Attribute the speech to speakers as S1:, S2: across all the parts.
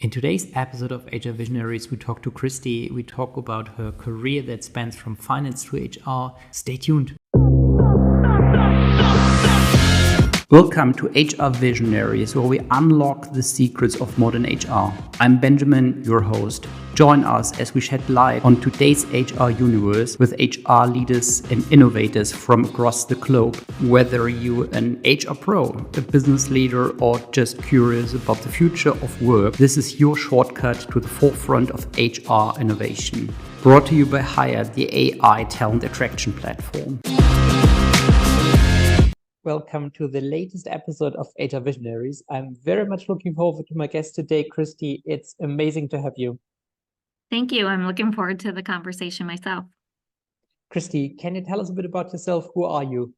S1: In today's episode of HR Visionaries, we talk to Christy. We talk about her career that spans from finance to HR. Stay tuned. Welcome to HR Visionaries, where we unlock the secrets of modern HR. I'm Benjamin, your host. Join us as we shed light on today's HR universe with HR leaders and innovators from across the globe. Whether you're an HR pro, a business leader, or just curious about the future of work, this is your shortcut to the forefront of HR innovation. Brought to you by Hire, the AI talent attraction platform. Welcome to the latest episode of HR Visionaries. I'm very much looking forward to my guest today, Christy. It's amazing to have you.
S2: Thank you. I'm looking forward to the conversation myself.
S1: Christy, can you tell us a bit about yourself? Who are you?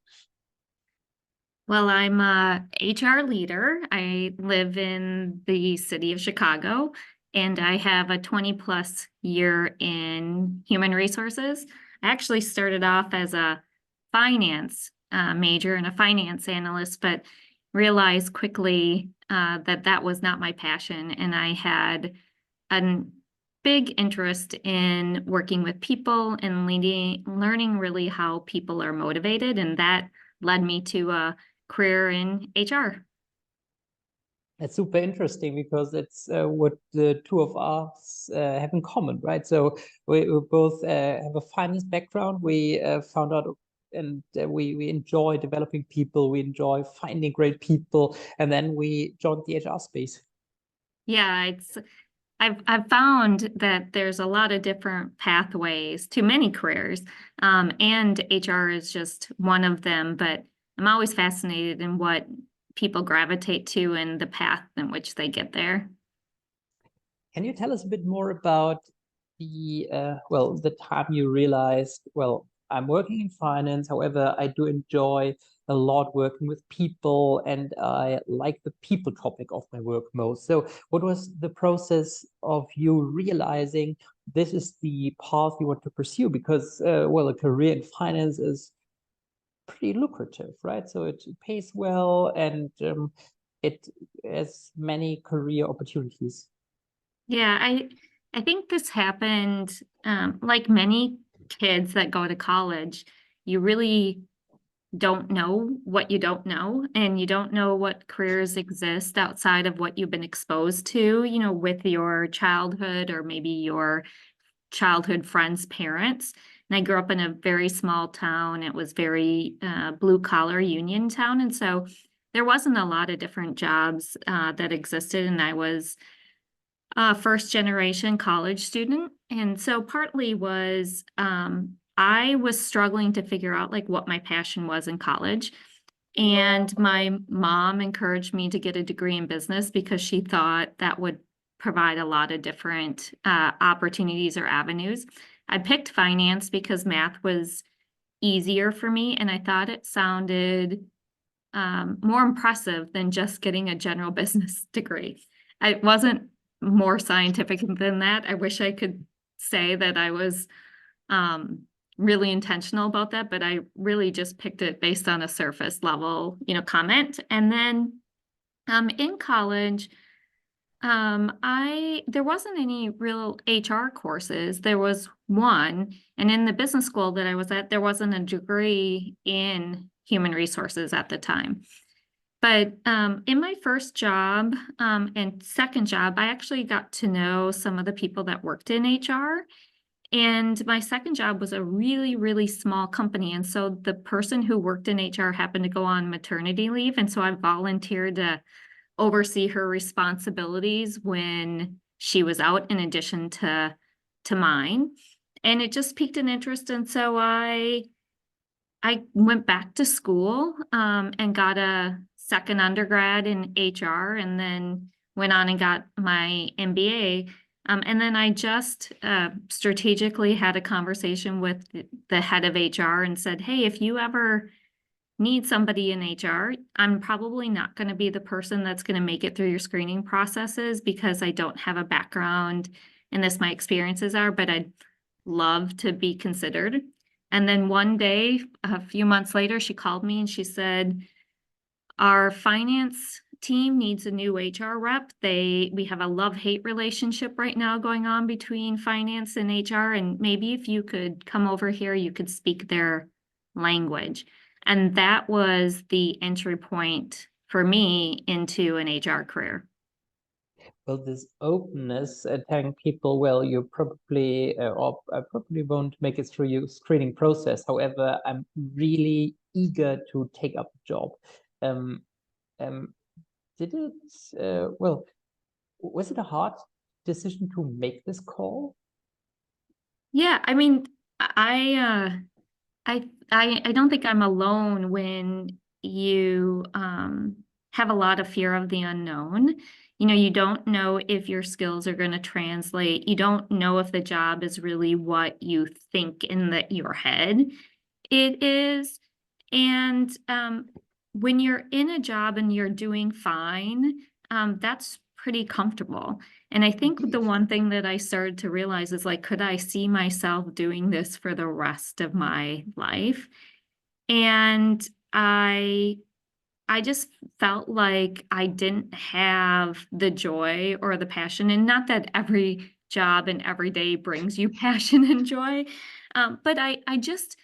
S2: Well, I'm a HR leader. I live in the city of Chicago, and I have a 20-plus year in human resources. I actually started off as a finance major and a finance analyst, but realized quickly that was not my passion, and I had a big interest in working with people and learning really how people are motivated, and that led me to a career in HR.
S1: That's super interesting because it's what the two of us have in common, right? So we both have a finance background. We found out and we enjoy developing people. We enjoy finding great people. And then we joined the HR space.
S2: Yeah, I've found that there's a lot of different pathways to many careers, and HR is just one of them. But I'm always fascinated in what people gravitate to and the path in which they get there.
S1: Can you tell us a bit more about the time you realized, well, I'm working in finance, however, I do enjoy a lot working with people and I like the people topic of my work most. So what was the process of you realizing this is the path you want to pursue? Because, a career in finance is pretty lucrative, right? So it pays well and it has many career opportunities.
S2: Yeah, I think this happened like many kids that go to college. You really don't know what you don't know, and you don't know what careers exist outside of what you've been exposed to, with your childhood or maybe your childhood friends' parents. And I grew up in a very small town. It was very blue-collar union town, and so there wasn't a lot of different jobs that existed, and I was a first-generation college student. And so partly was I was struggling to figure out like what my passion was in college. And my mom encouraged me to get a degree in business because she thought that would provide a lot of different opportunities or avenues. I picked finance because math was easier for me, and I thought it sounded more impressive than just getting a general business degree. I wasn't more scientific than that. I wish I could say that I was really intentional about that, but I really just picked it based on a surface level, comment. And then in college, there wasn't any real HR courses. There was one, and in the business school that I was at, there wasn't a degree in human resources at the time. But in my first job and second job, I actually got to know some of the people that worked in HR. And my second job was a really, really small company. And so the person who worked in HR happened to go on maternity leave. And so I volunteered to oversee her responsibilities when she was out, in addition to mine. And it just piqued an interest. And so I went back to school and got a second undergrad in HR, and then went on and got my MBA. And then I just strategically had a conversation with the head of HR and said, hey, if you ever need somebody in HR, I'm probably not going to be the person that's going to make it through your screening processes because I don't have a background in this. My experiences are, but I'd love to be considered. And then one day, a few months later, she called me and she said, our finance team needs a new HR rep. We have a love-hate relationship right now going on between finance and HR, and maybe if you could come over here, you could speak their language. And that was the entry point for me into an HR career.
S1: Well, this openness, telling people, well, you probably or I probably won't make it through your screening process. However, I'm really eager to take up the job. Um, did it, well, was it a hard decision to make this call?
S2: Yeah, I mean, I don't think I'm alone when you have a lot of fear of the unknown. You know, you don't know if your skills are going to translate. You don't know if the job is really what you think in your head it is. And when you're in a job and you're doing fine, that's pretty comfortable. And I think the one thing that I started to realize is like, could I see myself doing this for the rest of my life? And I just felt like I didn't have the joy or the passion, and not that every job and every day brings you passion and joy, but I just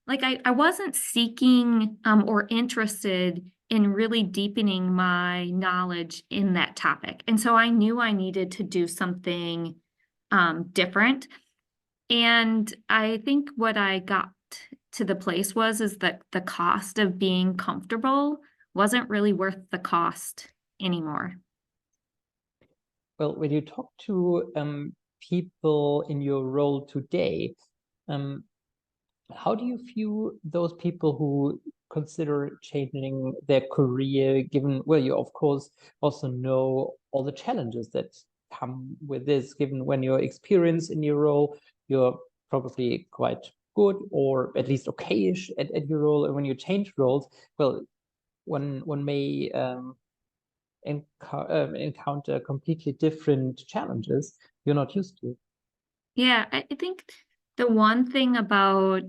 S2: like I wasn't seeking or interested in really deepening my knowledge in that topic, and so I knew I needed to do something different. And I think what I got to the place is that the cost of being comfortable wasn't really worth the cost anymore.
S1: Well, when you talk to people in your role today, how do you view those people who consider changing their career, given, well, you of course also know all the challenges that come with this, given when you're experienced in your role, you're probably quite good or at least okayish at your role. And when you change roles, well, one may encounter completely different challenges you're not used to.
S2: Yeah, I think the one thing about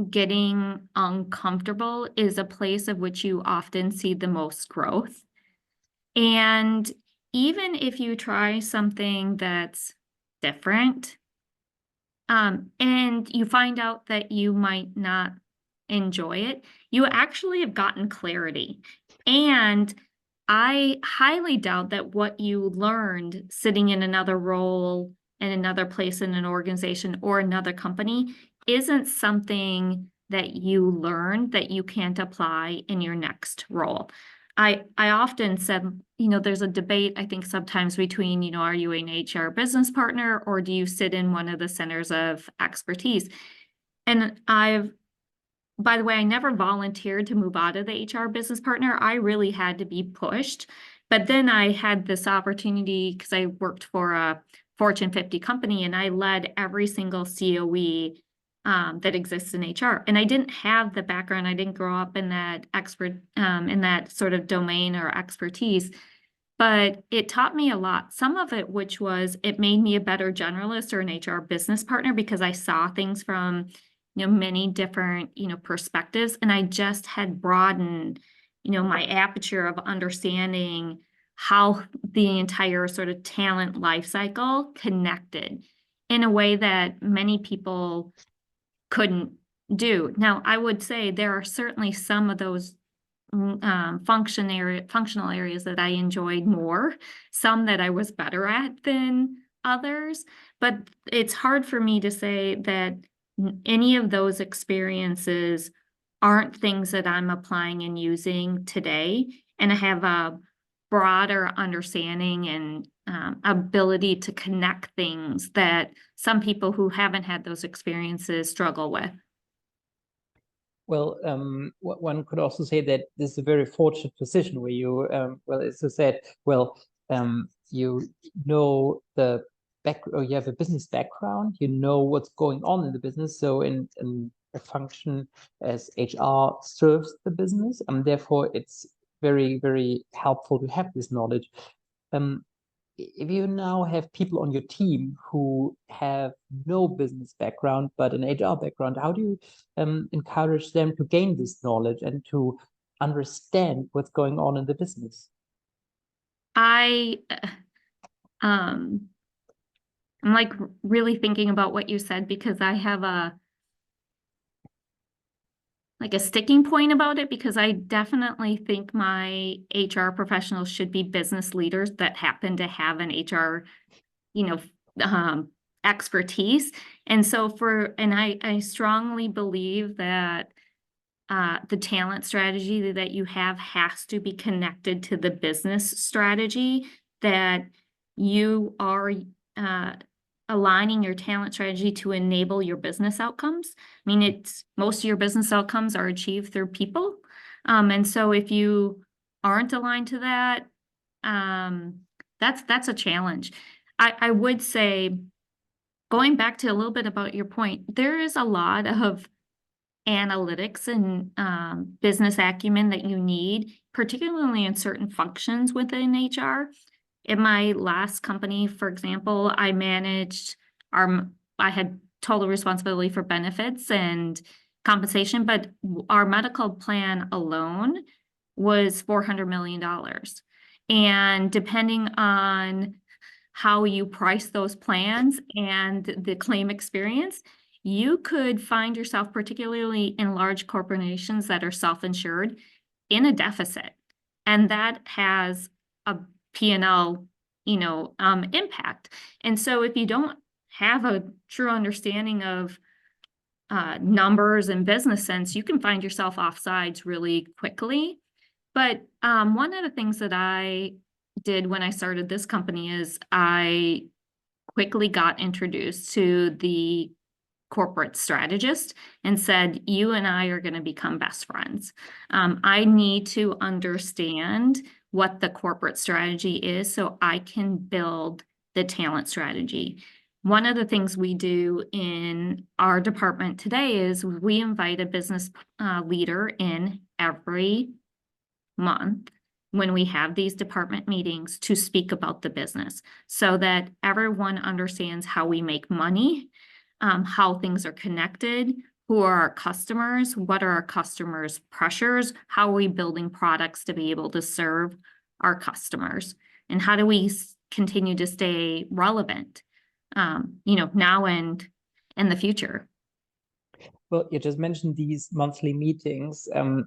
S2: getting uncomfortable is a place of which you often see the most growth. And even if you try something that's different, and you find out that you might not enjoy it, you actually have gotten clarity. And I highly doubt that what you learned sitting in another role in another place in an organization or another company isn't something that you learned that you can't apply in your next role. I often said, you know, there's a debate, I think, sometimes between, you know, are you an HR business partner or do you sit in one of the centers of expertise? And by the way, I never volunteered to move out of the HR business partner. I really had to be pushed. But then I had this opportunity because I worked for a Fortune 50 company and I led every single COE that exists in HR. And I didn't have the background. I didn't grow up in that in that sort of domain or expertise. But it taught me a lot. Some of it, which was it made me a better generalist or an HR business partner because I saw things from, you know, many different, you know, perspectives. And I just had broadened, you know, my aperture of understanding how the entire sort of talent life cycle connected in a way that many people couldn't do. Now, I would say there are certainly some of those functional areas that I enjoyed more, some that I was better at than others, but it's hard for me to say that any of those experiences aren't things that I'm applying and using today, and I have a broader understanding and ability to connect things that some people who haven't had those experiences struggle with.
S1: Well, one could also say that this is a very fortunate position where you, well, as you said, well, you know the or you have a business background, you know what's going on in the business. So in a function as HR serves the business, and therefore it's very, very helpful to have this knowledge. If you now have people on your team who have no business background but an HR background, how do you encourage them to gain this knowledge and to understand what's going on in the business?
S2: I'm like really thinking about what you said, because I have a sticking point about it, because I definitely think my HR professionals should be business leaders that happen to have an HR, you know, expertise. And so I strongly believe that the talent strategy that you have has to be connected to the business strategy, that you are aligning your talent strategy to enable your business outcomes. I mean, most of your business outcomes are achieved through people. And so if you aren't aligned to that, that's a challenge. I would say, going back to a little bit about your point, there is a lot of analytics and business acumen that you need, particularly in certain functions within HR. In my last company, for example, I had total responsibility for benefits and compensation, but our medical plan alone was $400 million. And depending on how you price those plans and the claim experience, you could find yourself, particularly in large corporations that are self-insured, in a deficit. And that has a P&L, impact. And so if you don't have a true understanding of numbers and business sense, you can find yourself offsides really quickly. But one of the things that I did when I started this company is I quickly got introduced to the corporate strategist and said, you and I are going to become best friends. I need to understand what the corporate strategy is so I can build the talent strategy. One of the things we do in our department today is we invite a business leader in every month when we have these department meetings to speak about the business, so that everyone understands how we make money, how things are connected, who are our customers, what are our customers' pressures, how are we building products to be able to serve our customers, and how do we continue to stay relevant, now and in the future.
S1: Well, you just mentioned these monthly meetings, and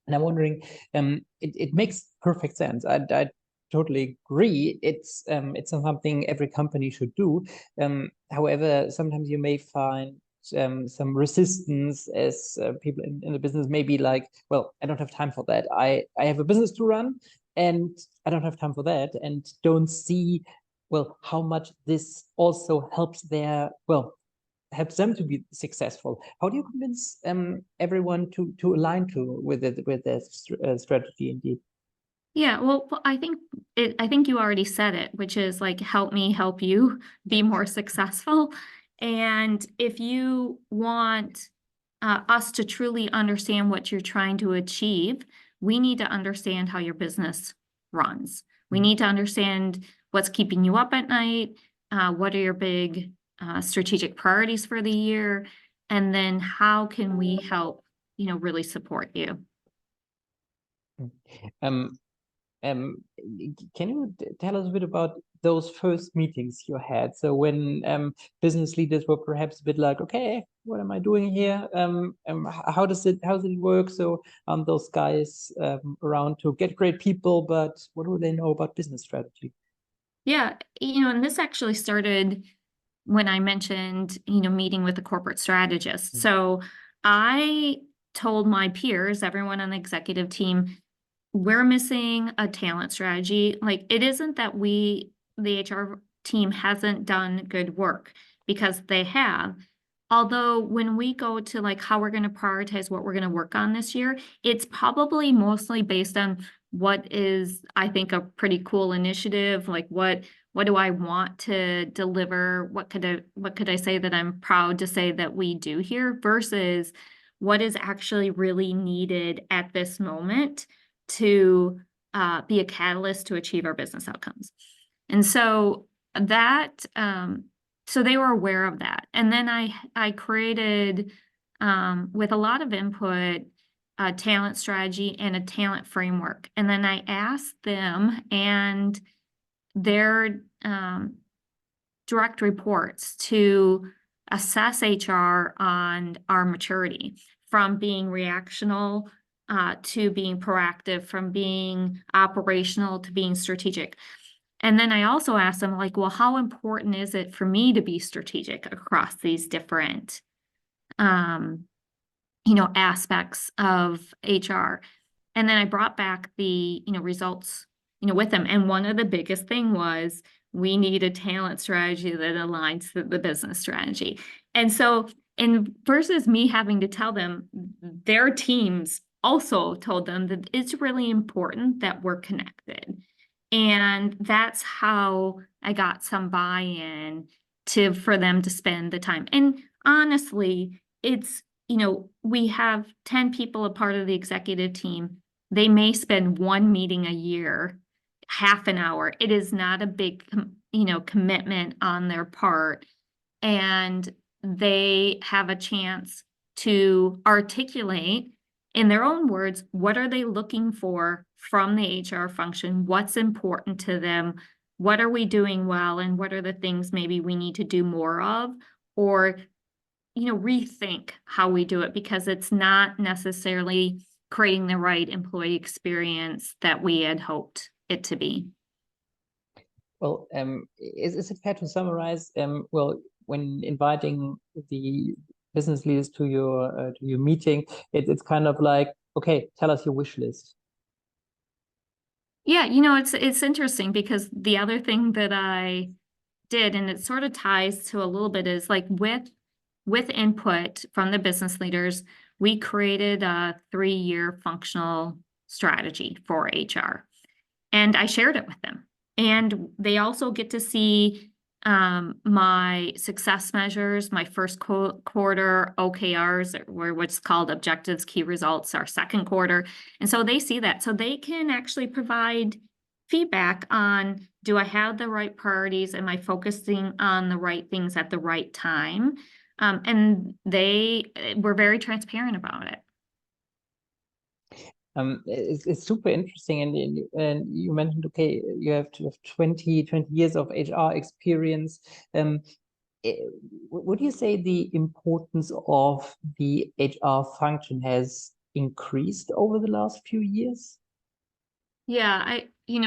S1: I'm wondering, it makes perfect sense. I totally agree. It's something every company should do. However, sometimes you may find some resistance as people in the business may be like, well, I don't have time for that. I have a business to run, and I don't have time for that, and don't see, well, how much this also helps them to be successful. How do you convince everyone to align with their strategy indeed?
S2: Yeah, well, I think you already said it, which is like, help me help you be more successful. And if you want us to truly understand what you're trying to achieve, we need to understand how your business runs. We need to understand what's keeping you up at night, what are your big strategic priorities for the year, and then how can we help, really support you.
S1: Can you tell us a bit about those first meetings you had? So when business leaders were perhaps a bit like, okay, what am I doing here? How does it work? So those guys around to get great people, but what do they know about business strategy?
S2: Yeah, and this actually started when I mentioned, meeting with a corporate strategist. So I told my peers, everyone on the executive team, we're missing a talent strategy. Like, it isn't that the HR team hasn't done good work, because they have. Although when we go to like how we're going to prioritize what we're going to work on this year, it's probably mostly based on what is, I think, a pretty cool initiative. Like, what do I want to deliver? What could I say that I'm proud to say that we do here, versus what is actually really needed at this moment to be a catalyst to achieve our business outcomes. And so that, so they were aware of that. And then I created, with a lot of input, a talent strategy and a talent framework. And then I asked them and their direct reports to assess HR on our maturity, from being reactional to being proactive, from being operational to being strategic. And then I also asked them, like, well, how important is it for me to be strategic across these different aspects of HR? And then I brought back the, results, with them. And one of the biggest thing was, we need a talent strategy that aligns to the business strategy. And so, and versus me having to tell them, their teams also told them that it's really important that we're connected. And that's how I got some buy-in for them to spend the time. And honestly, it's, we have 10 people a part of the executive team. They may spend one meeting a year, half an hour. It is not a big, commitment on their part. And they have a chance to articulate in their own words, what are they looking for from the HR function? What's important to them? What are we doing well? And what are the things maybe we need to do more of? Or, rethink how we do it, because it's not necessarily creating the right employee experience that we had hoped it to be.
S1: Well, is it fair to summarize? Well, when inviting the business leaders to your meeting, it's kind of like, okay, tell us your wish list.
S2: Yeah, it's interesting, because the other thing that I did, and it sort of ties to a little bit, is like with input from the business leaders, we created a 3-year functional strategy for HR, and I shared it with them. And they also get to see my success measures, my first quarter OKRs, or what's called objectives, key results, our second quarter. And so they see that. So they can actually provide feedback on, do I have the right priorities? Am I focusing on the right things at the right time? And they were very transparent about it.
S1: It's super interesting, and you mentioned, okay, you have 20 years of HR experience. Would you say the importance of the HR function has increased over the last few years?
S2: Yeah,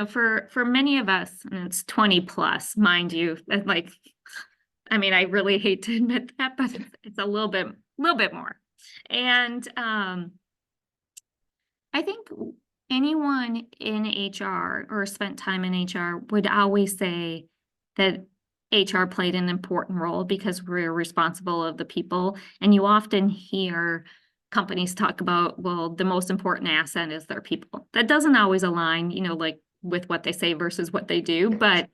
S2: for many of us, and it's 20 plus, mind you, I really hate to admit that, but it's a little bit more. And I think anyone in HR or spent time in HR would always say that HR played an important role, because we're responsible of the people. And you often hear companies talk about, well, the most important asset is their people. That doesn't always align, with what they say versus what they do. But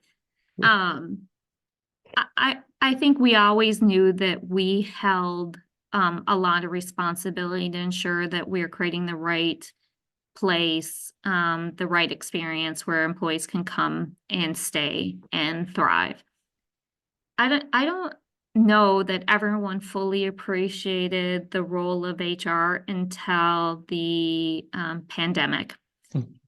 S2: I think we always knew that we held a lot of responsibility to ensure that we're creating the right place, the right experience where employees can come and stay and thrive. I don't know that everyone fully appreciated the role of HR until the pandemic.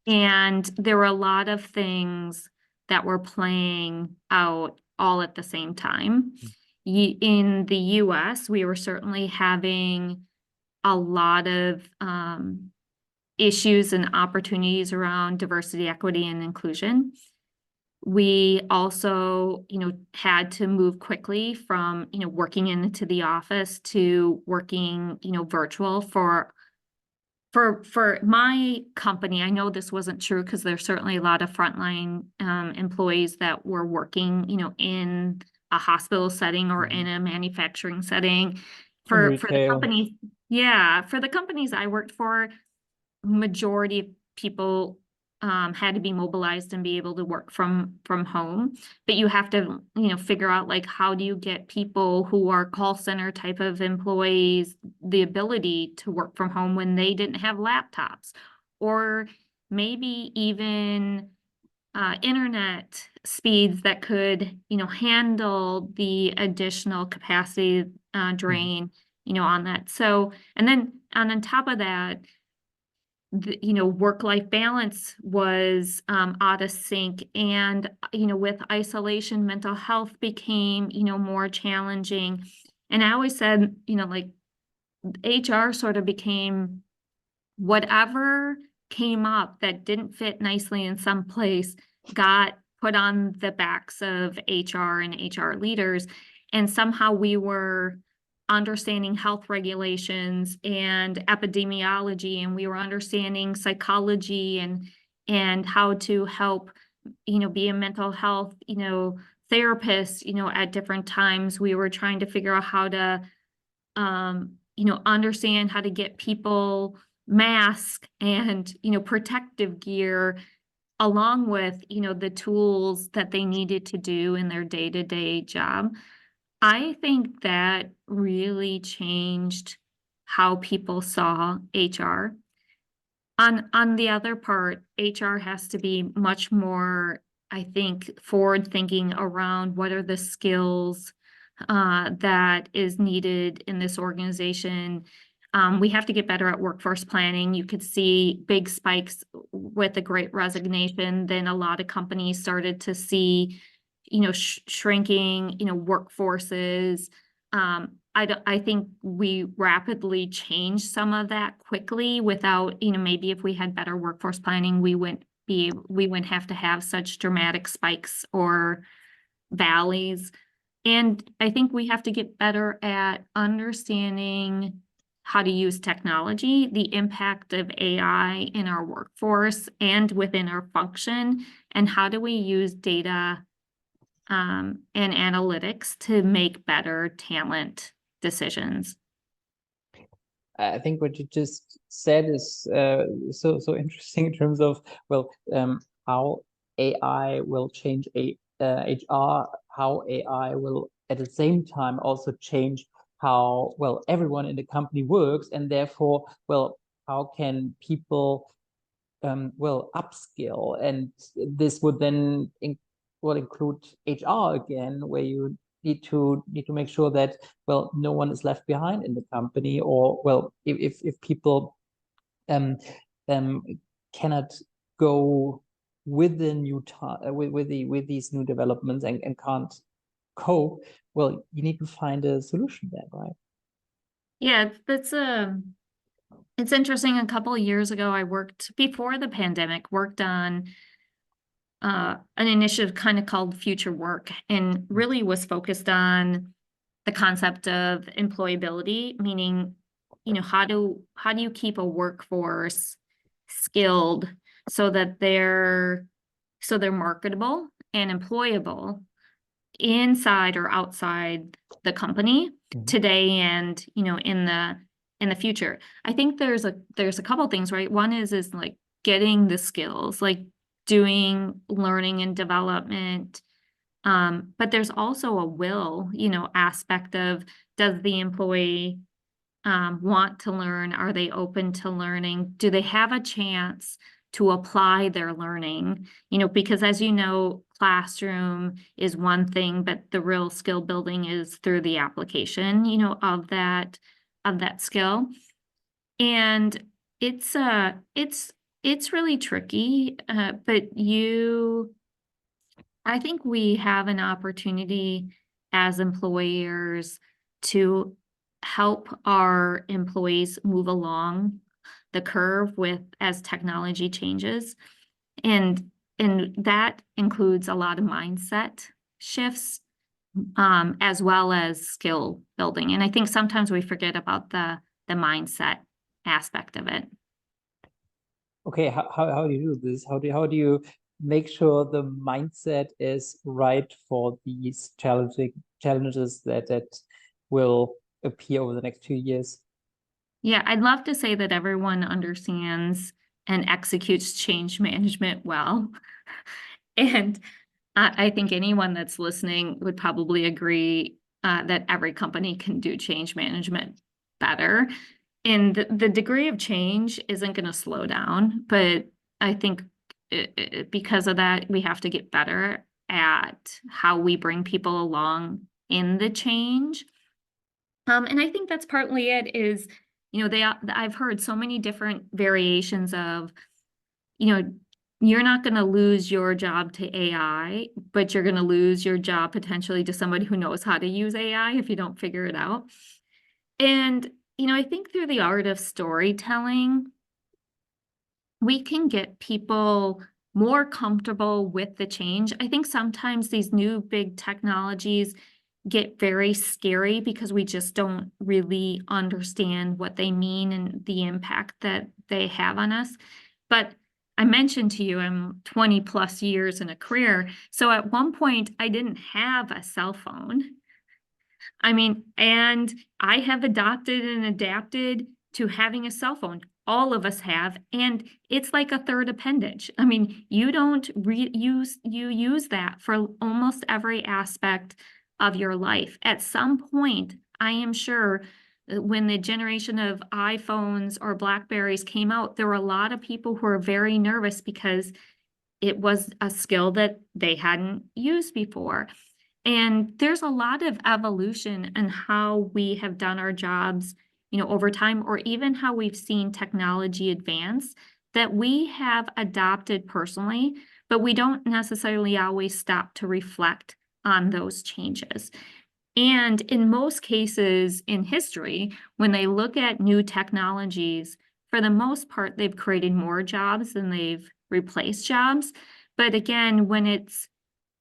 S2: And there were a lot of things that were playing out all at the same time. In the US, we were certainly having a lot of issues and opportunities around diversity, equity, and inclusion. We also, had to move quickly from, working into the office to working, virtual for my company. I know this wasn't true, because there's certainly a lot of frontline employees that were working, in a hospital setting or in a manufacturing setting. For the companies, for the companies I worked for, majority of people had to be mobilized and be able to work from home. But you have to, figure out, like, how do you get people who are call center type of employees the ability to work from home when they didn't have laptops, or maybe even internet speeds that could, handle the additional capacity drain, on that. So, and then on top of that, work-life balance was out of sync, and with isolation, mental health became more challenging. And I always said, like, HR sort of became whatever came up that didn't fit nicely in some place got put on the backs of HR and HR leaders. And somehow we were understanding health regulations and epidemiology, and we were understanding psychology and how to help, be a mental health, therapist, at different times. We were trying to figure out how to, understand how to get people masks and, protective gear, along with, the tools that they needed to do in their day-to-day job. I think that really changed how people saw HR. On the other part, HR has to be much more, I think, forward-thinking around what are the skills that is needed in this organization. We have to get better at workforce planning. You could see big spikes with the Great Resignation. Then a lot of companies started to see, shrinking, workforces. I think we rapidly changed some of that quickly without, maybe if we had better workforce planning, we wouldn't have to have such dramatic spikes or valleys. And I think we have to get better at understanding how to use technology, the impact of AI in our workforce and within our function, and how do we use data and analytics to make better talent decisions.
S1: I think what you just said is so interesting in terms of how AI will change HR, how AI will at the same time also change how everyone in the company works, and therefore how can people upskill, and this would then include HR again, where you need to make sure that no one is left behind in the company, or if people cannot go with the new with these new developments and can't cope, you need to find a solution there, right?
S2: Yeah, it's interesting. A couple of years ago, I worked before the pandemic, worked on an initiative kind of called Future Work, and really was focused on the concept of employability, meaning, how do you keep a workforce skilled so that they're marketable and employable inside or outside the company today and, in the future. I think there's a couple things, right? One is like getting the skills, like doing learning and development. But there's also a will, aspect of, does the employee want to learn? Are they open to learning? Do they have a chance to apply their learning? Because as you know, classroom is one thing, but the real skill building is through the application, of that skill. And it's really tricky, but I think we have an opportunity as employers to help our employees move along the curve as technology changes. And that includes a lot of mindset shifts, as well as skill building. And I think sometimes we forget about the mindset aspect of it.
S1: Okay, how do you do this? How do you make sure the mindset is right for these challenges that will appear over the next 2 years?
S2: Yeah, I'd love to say that everyone understands and executes change management well. And I think anyone that's listening would probably agree that every company can do change management better. And the degree of change isn't going to slow down, but I think because of that, we have to get better at how we bring people along in the change. And I think that's partly it, is I've heard so many different variations of, you're not going to lose your job to AI, but you're going to lose your job potentially to somebody who knows how to use AI if you don't figure it out. And, I think through the art of storytelling, we can get people more comfortable with the change. I think sometimes these new big technologies get very scary because we just don't really understand what they mean and the impact that they have on us. But I mentioned to you, I'm 20 plus years in a career. So at one point, I didn't have a cell phone. And I have adopted and adapted to having a cell phone. All of us have, and it's like a third appendage. You don't you use that for almost every aspect of your life. At some point, I am sure when the generation of iPhones or Blackberries came out, there were a lot of people who were very nervous because it was a skill that they hadn't used before. And there's a lot of evolution in how we have done our jobs, over time, or even how we've seen technology advance that we have adopted personally, but we don't necessarily always stop to reflect on those changes. And in most cases in history, when they look at new technologies, for the most part, they've created more jobs than they've replaced jobs. But again, when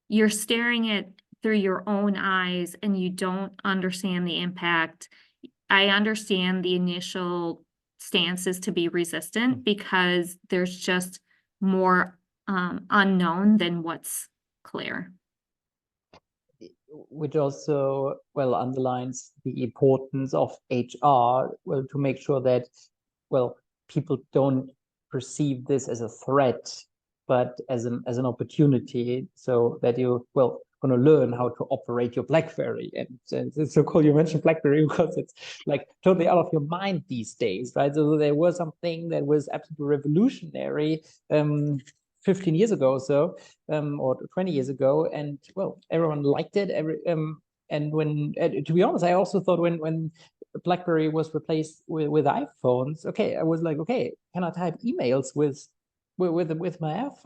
S2: you're staring at through your own eyes and you don't understand the impact, I understand the initial stances to be resistant because there's just more unknown than what's clear.
S1: Which also, underlines the importance of HR, to make sure that, people don't perceive this as a threat, but as an opportunity, so that you, going to learn how to operate your BlackBerry. And it's so cool you mentioned BlackBerry because it's like totally out of your mind these days, right? So there was something that was absolutely revolutionary 15 years ago or so, or 20 years ago, and everyone liked it. And when, to be honest, I also thought when BlackBerry was replaced with iPhones, okay, I was like, okay, can I type emails with my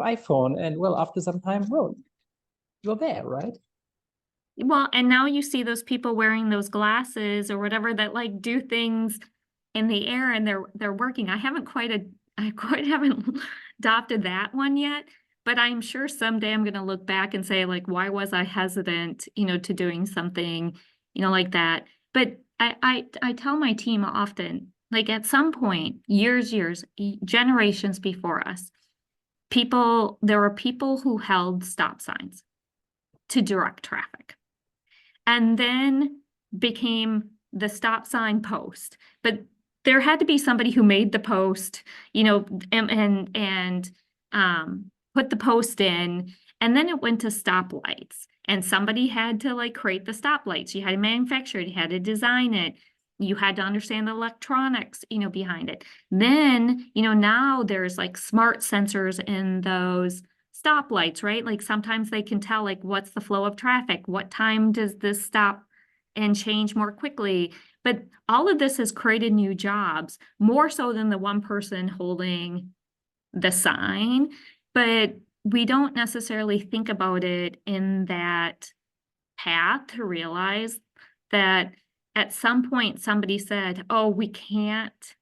S1: iPhone? And after some time, you're there, right?
S2: Well, and now you see those people wearing those glasses or whatever that like do things in the air and they're working. I quite haven't adopted that one yet, but I'm sure someday I'm going to look back and say, like, why was I hesitant, to doing something, like that. But I tell my team often, like at some point, years, generations before us, there were people who held stop signs to direct traffic and then became the stop sign post. But there had to be somebody who made the post, and put the post in, and then it went to stoplights. And somebody had to like create the stoplights. You had to manufacture it, you had to design it, you had to understand the electronics, behind it. Then, now there's like smart sensors in those stoplights, right? Like sometimes they can tell like what's the flow of traffic, what time does this stop and change more quickly. But all of this has created new jobs, more so than the one person holding the sign. But we don't necessarily think about it in that path to realize that at some point somebody said, oh, we can't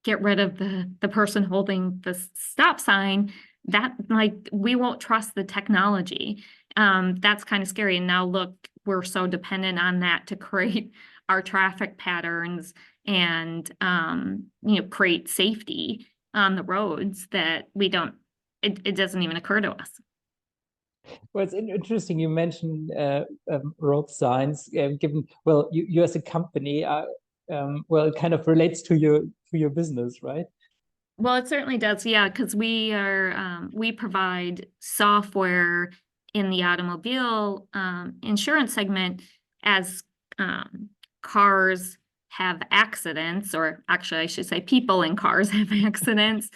S2: get rid of the person holding the stop sign. That like we won't trust the technology. That's kind of scary. And now look, we're so dependent on that to create our traffic patterns and create safety on the roads that we don't. It doesn't even occur to us.
S1: Well, it's interesting you mentioned road signs. Given you as a company, it kind of relates to your business, right?
S2: Well, it certainly does, yeah, because we provide software in the automobile insurance segment as cars have accidents, or actually I should say people in cars have accidents.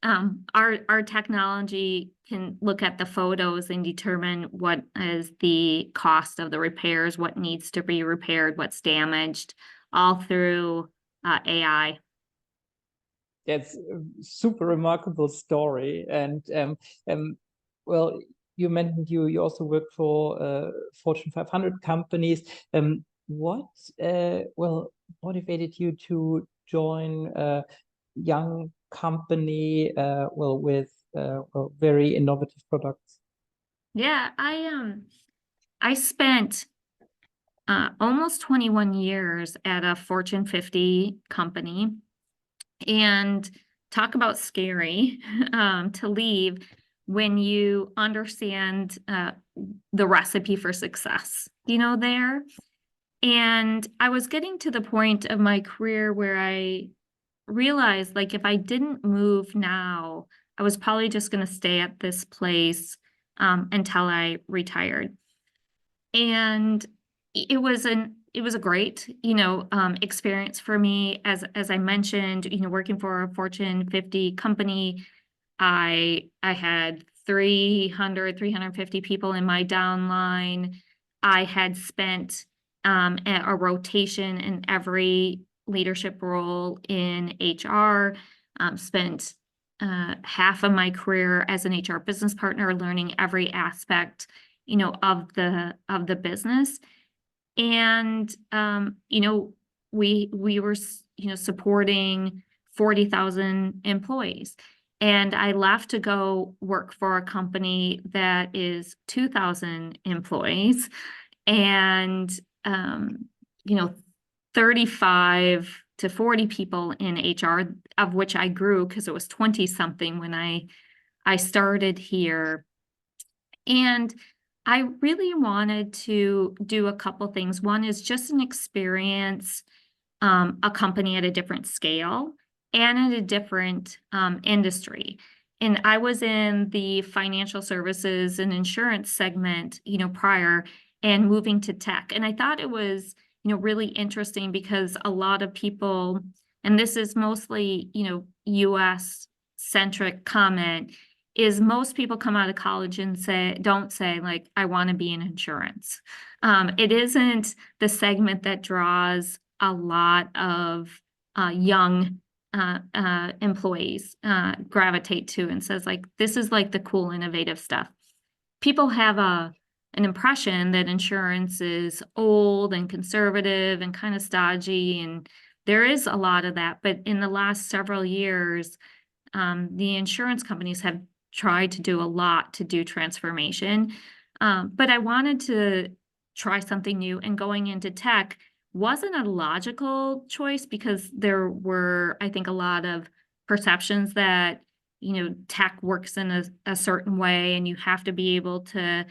S2: Our technology can look at the photos and determine what is the cost of the repairs, what needs to be repaired, what's damaged, all through AI.
S1: That's a super remarkable story. And well, you mentioned you also work for Fortune 500 companies. What motivated you to join a young company with very innovative products?
S2: Yeah, I spent almost 21 years at a Fortune 50 company, and talk about scary to leave when you understand the recipe for success, there. And I was getting to the point of my career where I realized, like, if I didn't move now, I was probably just going to stay at this place until I retired. And it was a great, experience for me. As I mentioned, working for a Fortune 50 company, I had 350 people in my downline. I had spent a rotation in every leadership role in HR, spent half of my career as an HR business partner, learning every aspect, of the business. And we were supporting 40,000 employees. And I left to go work for a company that is 2,000 employees, and 35 to 40 people in HR, of which I grew because it was 20 something when I started here. And I really wanted to do a couple things. One is just an experience a company at a different scale and at a different industry. And I was in the financial services and insurance segment, prior, and moving to tech. And I thought it was, really interesting because a lot of people, and this is mostly, US centric comment, is most people come out of college and don't say like, I want to be in insurance. It isn't the segment that draws a lot of young employees gravitate to and says like, this is like the cool, innovative stuff. People have an impression that insurance is old and conservative and kind of stodgy, and there is a lot of that. But in the last several years, the insurance companies have tried to do a lot to do transformation. But I wanted to try something new, and going into tech wasn't a logical choice because there were, I think, a lot of perceptions that, tech works in a certain way and you have to be able to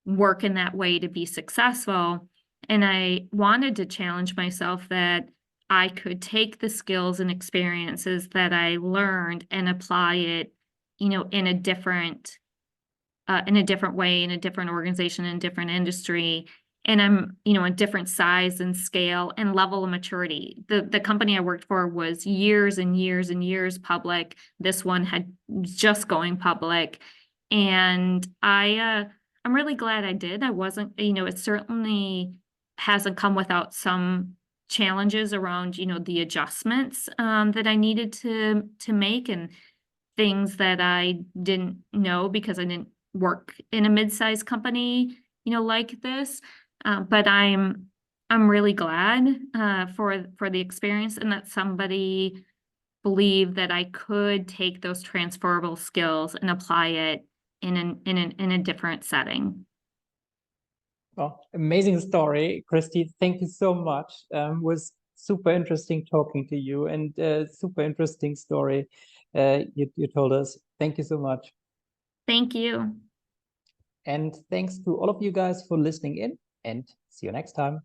S2: work in that way to be successful. And I wanted to challenge myself that I could take the skills and experiences that I learned and apply it, in a different way, in a different organization, in a different industry. And I'm, a different size and scale and level of maturity. The company I worked for was years and years and years public. This one had just going public. And I'm really glad I did. I wasn't, it certainly hasn't come without some challenges around, the adjustments that I needed to make, and things that I didn't know because I didn't work in a mid-sized company, like this. But I'm really glad for the experience, and that somebody believed that I could take those transferable skills and apply it in a different setting.
S1: Well, amazing story, Christy. Thank you so much. Was super interesting talking to you, and super interesting story you told us. Thank you so much.
S2: Thank you.
S1: And thanks to all of you guys for listening in, and see you next time.